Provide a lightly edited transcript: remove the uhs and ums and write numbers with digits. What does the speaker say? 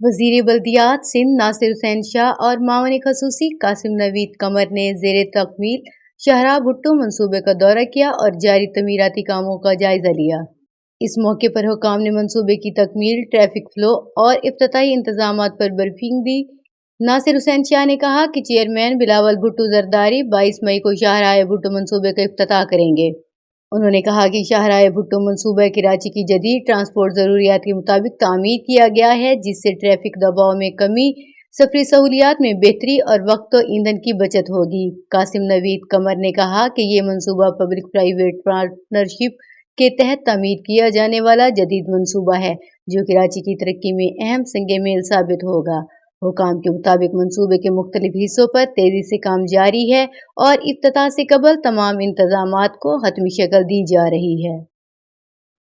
وزیر بلدیات سندھ ناصر حسین شاہ اور معاون خصوصی قاسم نوید قمر نے زیر تکمیل شاہراہ بھٹو منصوبے کا دورہ کیا اور جاری تعمیراتی کاموں کا جائزہ لیا۔ اس موقع پر حکام نے منصوبے کی تکمیل، ٹریفک فلو اور افتتاحی انتظامات پر بریفنگ دی۔ ناصر حسین شاہ نے کہا کہ چیئرمین بلاول بھٹو زرداری 22 مئی کو شاہراہ بھٹو منصوبے کا افتتاح کریں گے۔ انہوں نے کہا کہ شاہراہ بھٹو منصوبہ کراچی کی جدید ٹرانسپورٹ ضروریات کے مطابق تعمیر کیا گیا ہے، جس سے ٹریفک دباؤ میں کمی، سفری سہولیات میں بہتری اور وقت و ایندھن کی بچت ہوگی۔ قاسم نوید قمر نے کہا کہ یہ منصوبہ پبلک پرائیویٹ پارٹنرشپ کے تحت تعمیر کیا جانے والا جدید منصوبہ ہے، جو کراچی کی ترقی میں اہم سنگ میل ثابت ہوگا۔ حکام کے مطابق منصوبے کے مختلف حصوں پر تیزی سے کام جاری ہے اور افتتاح سے قبل تمام انتظامات کو حتمی شکل دی جا رہی ہے۔